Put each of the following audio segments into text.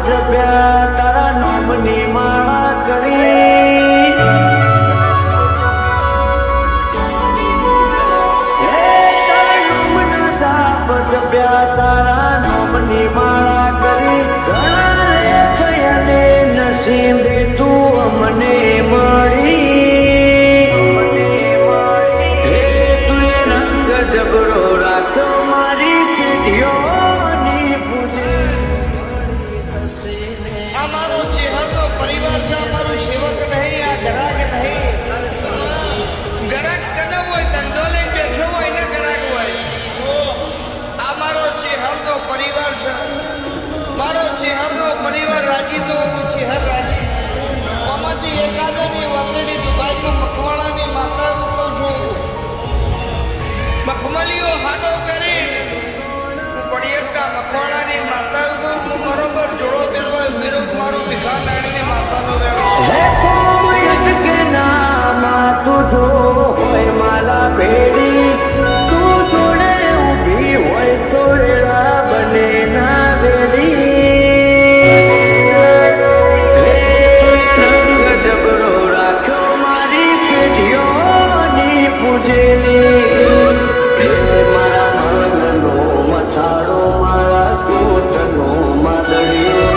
જપ્યા તારા નામની માળા કરી જપ્યા તારા નામની માળા કરી ઘણા થયા ને નસીબે તું અમને મળી હે તું રંગ જબરો રાખ્યો મારી સીડીઓની પૂજે અમારો ચેહરનો પરિવાર છે અમારો સેવક નહીં આ ગ્રાહક નહીં ગ્રાહક કનો હોય ધંધો લઈને બેઠો હોય ને ગ્રાહક હોય અમારો ચેહરનો પરિવાર છે મારો ચેહરનો પરિવાર રાજી તો હું ચેહર રાજી આમાંથી એકાદાની વંદડી દુબાઈમાં મખવાડાની માતા કહું છું મખમલીઓ હાડો કરી પડિયક્કા મખવાડાની માતા કહું હું બરોબર જોડો પહેરવા વિરોધ મારો ભીખા નાણીની માતાનો વેળો હે કોમયત કે નામાં તું જો હોય માલા ભેડી તું જોડે ઊભી હોય તો રેડા બને ના વેડી રંગ જબરો રાખ્યો મારી પેઢીઓની પૂજેલી હે મારા મનનો મથાળો મારા કોટનો માદળિયો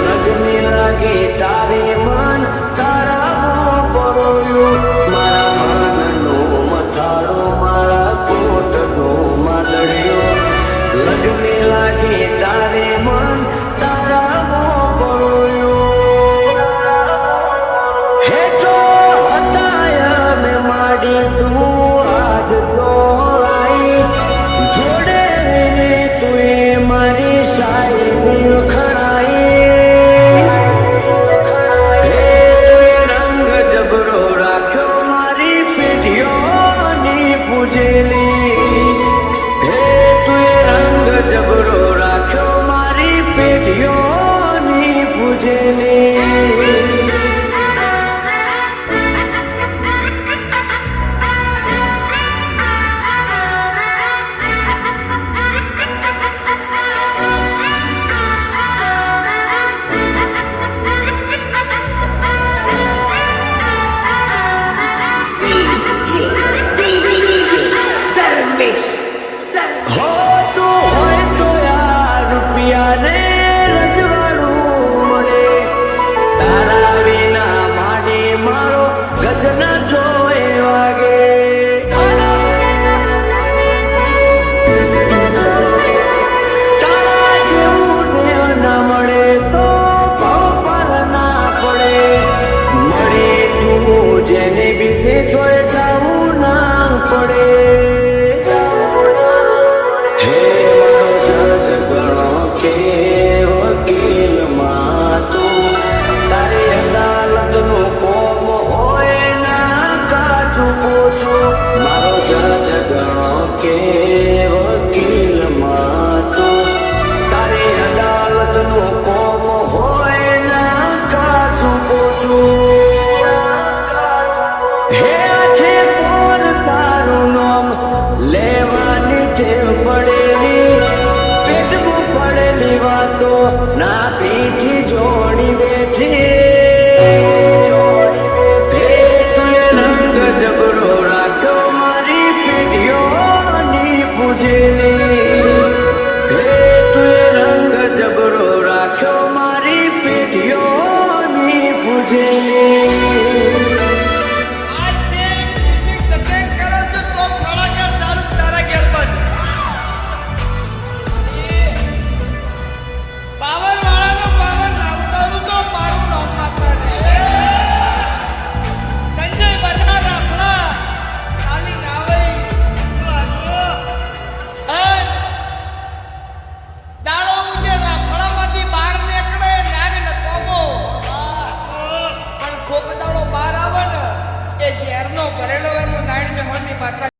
લગની લાગી તારી મન તારા પરોયો મારા મનનો મથાળો મારા કોટનો માદળિયો લગની લાગી તારી મન તારા પરોયો હે તો હતાય મે માડી તું આજ તો આઈ જોડે ને તુએ મારી સાઈ ખડાઈ હે તુએ રંગ જબરો રાખ્યો મારી પેઢીઓની પૂજેલી હે તુએ રંગ જબરો રાખ્યો મારી પેઢીઓની પૂજેલી હો તું હોય તો યાર રૂપિયા ને રજવાડું મળે તારા વિના માડી મારો ગજન જોએ વાગે તારા જેવું દેવ ના મળે તો ભાવ પર ના પડે મળે તું જેને બીજે જોડે જવું ના પડે હે મારો જગણો કે વકીલમાં તું તારી અદાલતનું કોમ હોય ના કાચું પોચું મારો જગણો કે વકીલમાં તું તારી અદાલતનું કોમ હોય ના કાચું પોચું હે આઠે પોર તારું નામ લેવાની ટેવ પડેલી પેટમાં પડેલી વાતો ના પીઠી જોડી બેઠી હે તુએ રંગ જબરો રાખ્યો મારી પેઢીઓની પૂજેલી હે તુએ રંગ જબરો રાખ્યો મારી પેઢીઓની પૂજેલી ભરેલો એનું નાયણ મેં હોની માતા